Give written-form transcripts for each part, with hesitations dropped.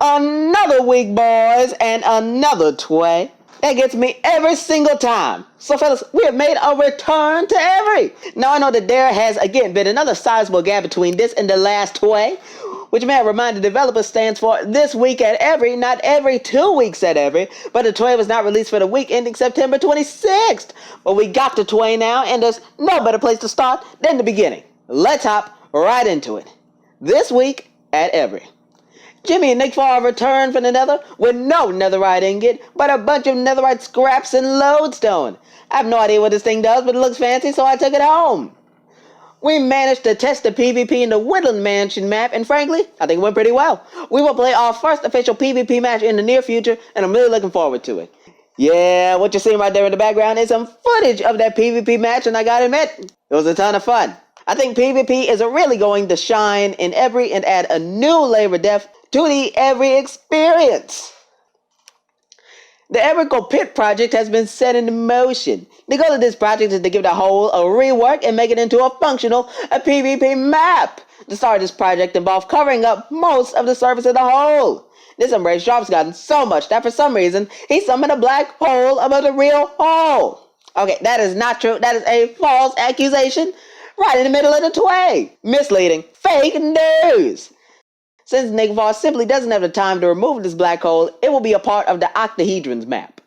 Another week, boys, and another toy. That gets me every single time. So, fellas, we have made a return to every. Now, I know that there has, again, been another sizable gap between this and the last toy, which may have reminded developers stands for this week at every, not every 2 weeks at every, but the toy was not released for the week ending September 26th. But we got the toy now, and there's no better place to start than the beginning. Let's hop right into it. This week at every. Jimmy and Nick Farr returned from the Nether with no netherite ingot, but a bunch of netherite scraps and lodestone. I have no idea what this thing does, but it looks fancy, so I took it home. We managed to test the PvP in the Woodland Mansion map, and frankly, I think it went pretty well. We will play our first official PvP match in the near future, and I'm really looking forward to it. Yeah, what you're seeing right there in the background is some footage of that PvP match, and I gotta admit, it was a ton of fun. I think PvP is really going to shine in every and add a new layer of depth to the every experience. The Everco Pit project has been set into motion. The goal of this project is to give the whole a rework and make it into a functional PvP map. The start of this project involved covering up most of the surface of the hole. This Embrace Drop's gotten so much that for some reason he summoned a black hole above the real hole. Okay, that is not true. That is a false accusation. Right in the middle of the toy. Misleading. Fake news. Since Nick Farr simply doesn't have the time to remove this black hole, it will be a part of the octahedrons map.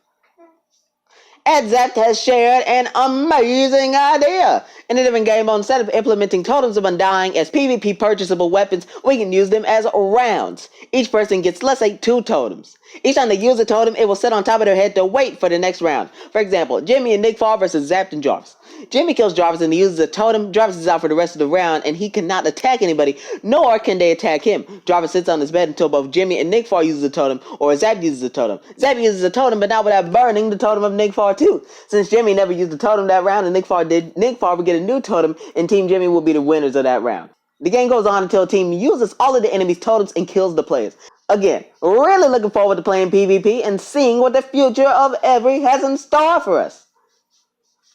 Adzept has shared an amazing idea. In a different game, instead of implementing totems of undying as PvP purchasable weapons, we can use them as rounds. Each person gets, let's say, 2 totems. Each time they use a totem, it will sit on top of their head to wait for the next round. For example, Jimmy and Nick Farr versus Zapt and Jarvis. Jimmy kills Jarvis and he uses a totem. Jarvis is out for the rest of the round and he cannot attack anybody, nor can they attack him. Jarvis sits on his bed until both Jimmy and Nick Farr uses a totem, or Zapt uses a totem. Zapt uses a totem, but not without burning the totem of Nick Farr too. Since Jimmy never used a totem that round and Nick Farr did, Nick Farr would get a new totem and Team Jimmy will be the winners of that round. The game goes on until Team uses all of the enemy's totems and kills the players. Again, really looking forward to playing PvP and seeing what the future of every has in store for us.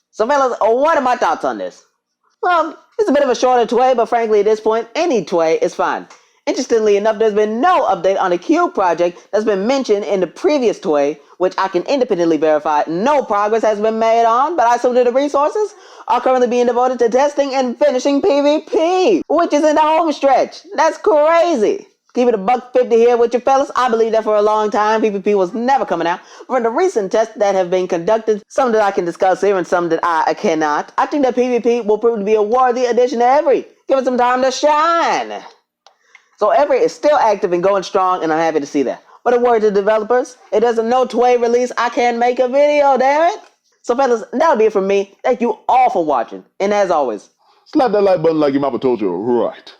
So fellas, what are my thoughts on this? Well, it's a bit of a shorter toy, but frankly at this point, any toy is fine. Interestingly enough, there's been no update on the Cube project that's been mentioned in the previous toy, which I can independently verify no progress has been made on, but I assume that the resources are currently being devoted to testing and finishing PvP, which is in the home stretch. That's crazy. Keep it $1.50 here with you fellas. I believe that for a long time, PvP was never coming out. From the recent tests that have been conducted, some that I can discuss here and some that I cannot, I think that PvP will prove to be a worthy addition to every. Give it some time to shine. So every is still active and going strong, and I'm happy to see that. But a word to developers, if there's a no toy release, I can't make a video, damn it. So fellas, that'll be it from me. Thank you all for watching. And as always, slap that like button like your mama told you, right?